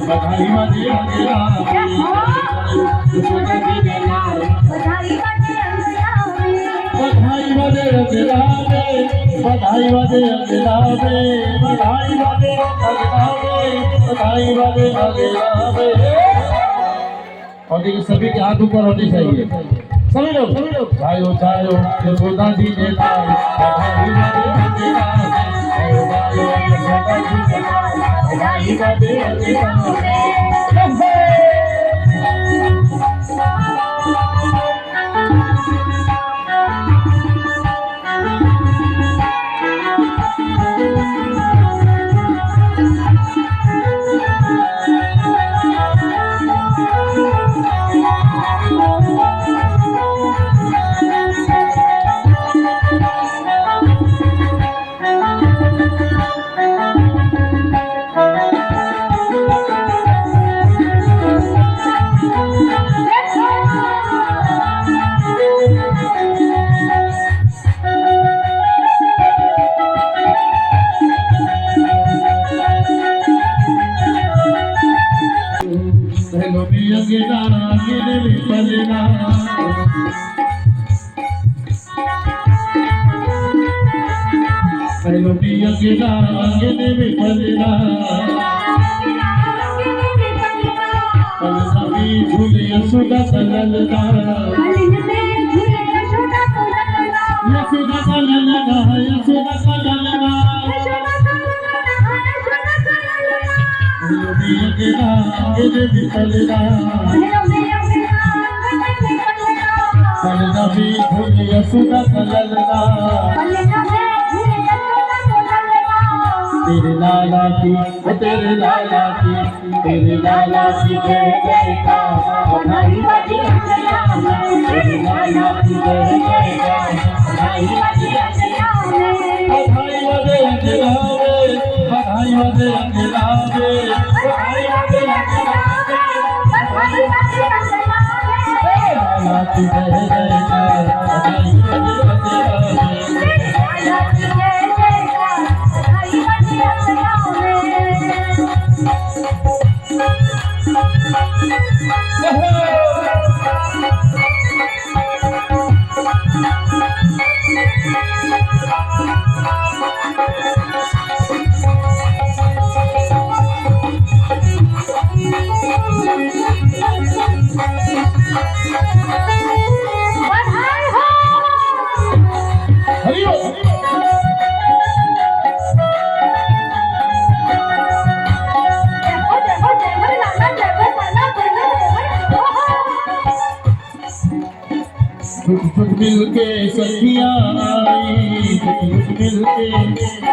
बधाई माझे अंगणावे यशोदा दिनेला बधाई माझे अंगणावे बधाई माझे अंगणावे बधाई माझे अंगणावे बधाई माझे अंगणावे बधाई माझे अंगणावे। और देखिए सभी के हाथ ऊपर होने चाहिए सभी लोग जायो जायो यशोदा दिनेला बधाई माझे अंगणावे जायो जायो यशोदा दिनेला बधाई माझे अंगणावे। यशोदा कललना यशोदा कललना यशोदा कललना यज्ञना आगे निकलना कलना भी भूल यशोदा कललना तेरे लाला की तेरे लाला की जय जयकार बधाई बाजे तेरे लाला की जय जयकार बधाई बाजे बधाई बाजे अंगनावे बधाई बाजे अंगनावे बधाई बाजे अंगनावे बधाई बाजे अंगनावे लाला की जय जयकार बधाई बाजे अंगनावे लाला की जय जयकार बधाई बाजे अंगनावे। मिलके सखियाँ आई मिलके